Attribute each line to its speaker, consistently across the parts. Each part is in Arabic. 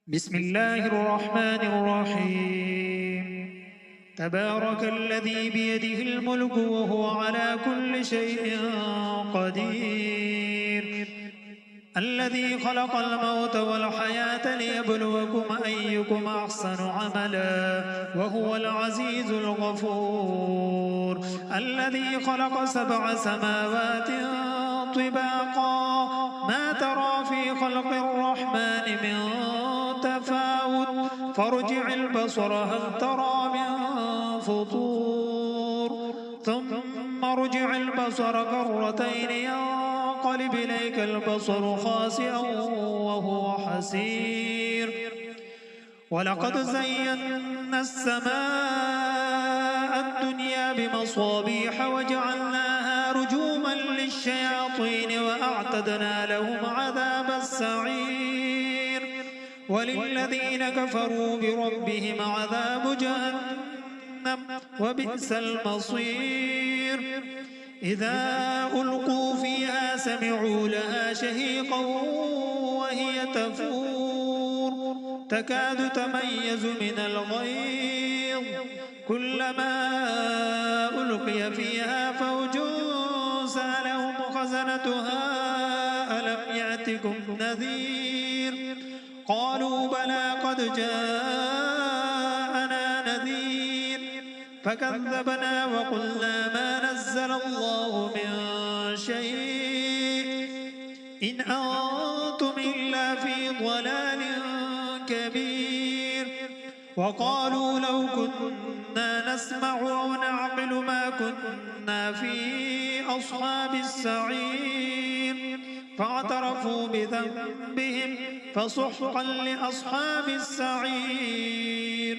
Speaker 1: بسم الله الرحمن الرحيم. تبارك الذي بيده الملك وهو على كل شيء قدير، الذي خلق الموت والحياة ليبلوكم أيكم أحسن عملا وهو العزيز الغفور، الذي خلق 7 سماوات طباقا ما ترى في خلق الرحمن من تفاوت فارجع البصر هل ترى من فطور ثم ارجع البصر كرتين ينقلب إليك البصر خاسئا وهو حسير. ولقد زينا السماء الدنيا بمصابيح وجعلناها رجوما للشياطين وأعتدنا لهم عذاب السعير. وللذين كفروا بربهم عذاب جهنم وبئس المصير. إذا ألقوا فيها سمعوا لها شهيقا وهي تفور تكاد تميز من الغيظ كلما ألقي فيها فوج سألهم خزنتها ألم يأتكم نذير قالوا بلى قد جاءنا نذير فكذبنا وقلنا ما نزل الله من شيء إن أنتم إلا في ضلال كبير. وقالوا لو كنا نسمع أو نعقل ما كنا في أصحاب السعير فاعترفوا بذنبهم فسحقا لأصحاب السعير.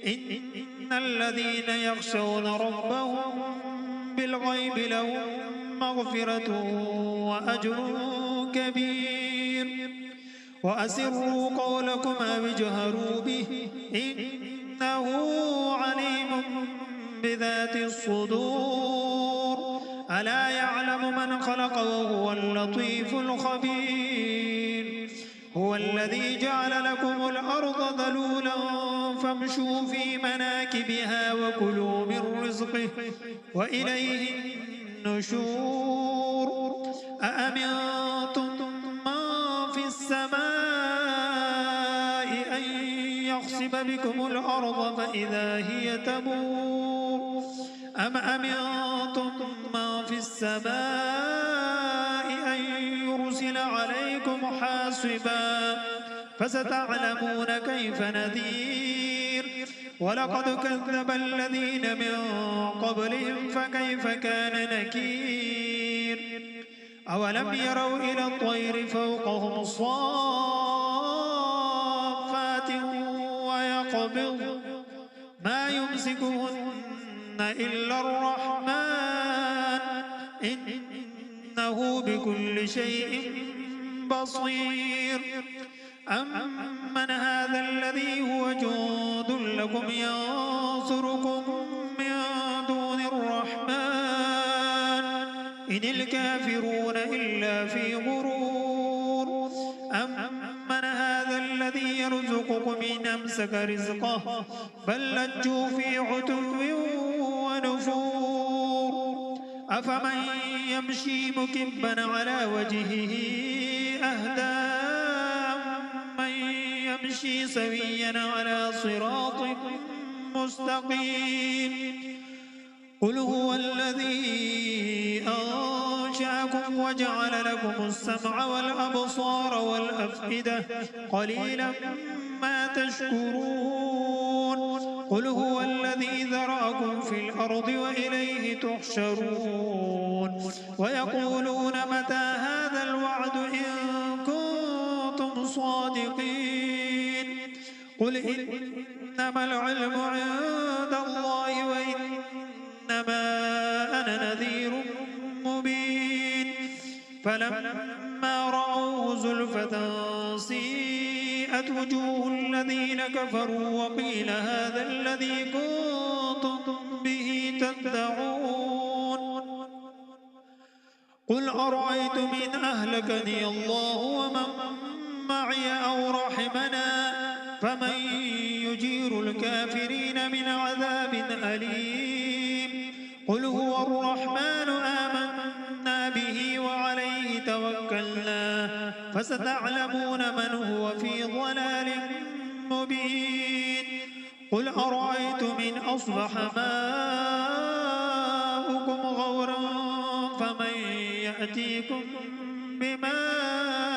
Speaker 1: إن الذين يخشون ربهم بالغيب لهم مغفرة وأجر كبير. وأسروا قولكم أو اجهروا به إنه عليم بذات الصدور ألا يعلم من خلق وهو اللطيف الخبير. هو الذي جعل لكم الأرض ذلولا فامشوا في مناكبها وكلوا من رزقه وإليه النشور. أأمنتم من في السماء أن يخسف بكم الأرض فإذا هي تمور أم أمنتم من في السماء أن يرسل عليكم حاصبا فستعلمون كيف نذير. ولقد كذب الذين من قبلهم فكيف كان نكير. أولم يروا إلى الطير فوقهم صافات ويقبض ما يمسكهن إلا الرحمن إنه بكل شيء بصير. أمن هذا الذي هو جند لكم ينصركم من دون الرحمن إن الكافرون إلا في غرور. أمن هذا الذي يرزقكم إن أمسك رزقه بل لجوا في عتو ونفور. أفمن يمشي مكبا على وجهه أهدى أمن يمشي سويا على صراط مستقيم. قل هو الذي أنشأكم وجعل لكم السمع والأبصار والأفئدة قليلا ما تشكرون. قل هو الذي ذرأكم في الأرض وإليه تحشرون. ويقولون متى هذا الوعد إن كنتم صادقين. قل إنما العلم عند الله وإنما أنا نذير مبين. فلما رأوه زلفة سيئت وجوه الذين كفروا وقيل هذا الذي كنتم به تدعون. قل أرأيتم إن أهلكني الله ومن معي أو رحمنا فمن يجير الكافرين من عذاب أليم قل هو الرحمن آمنا به وعليه توكلنا فستعلمون من هو في ضلال مبين قل أرأيتم إن أصبح ماؤكم غورا فمن يأتيكم بماء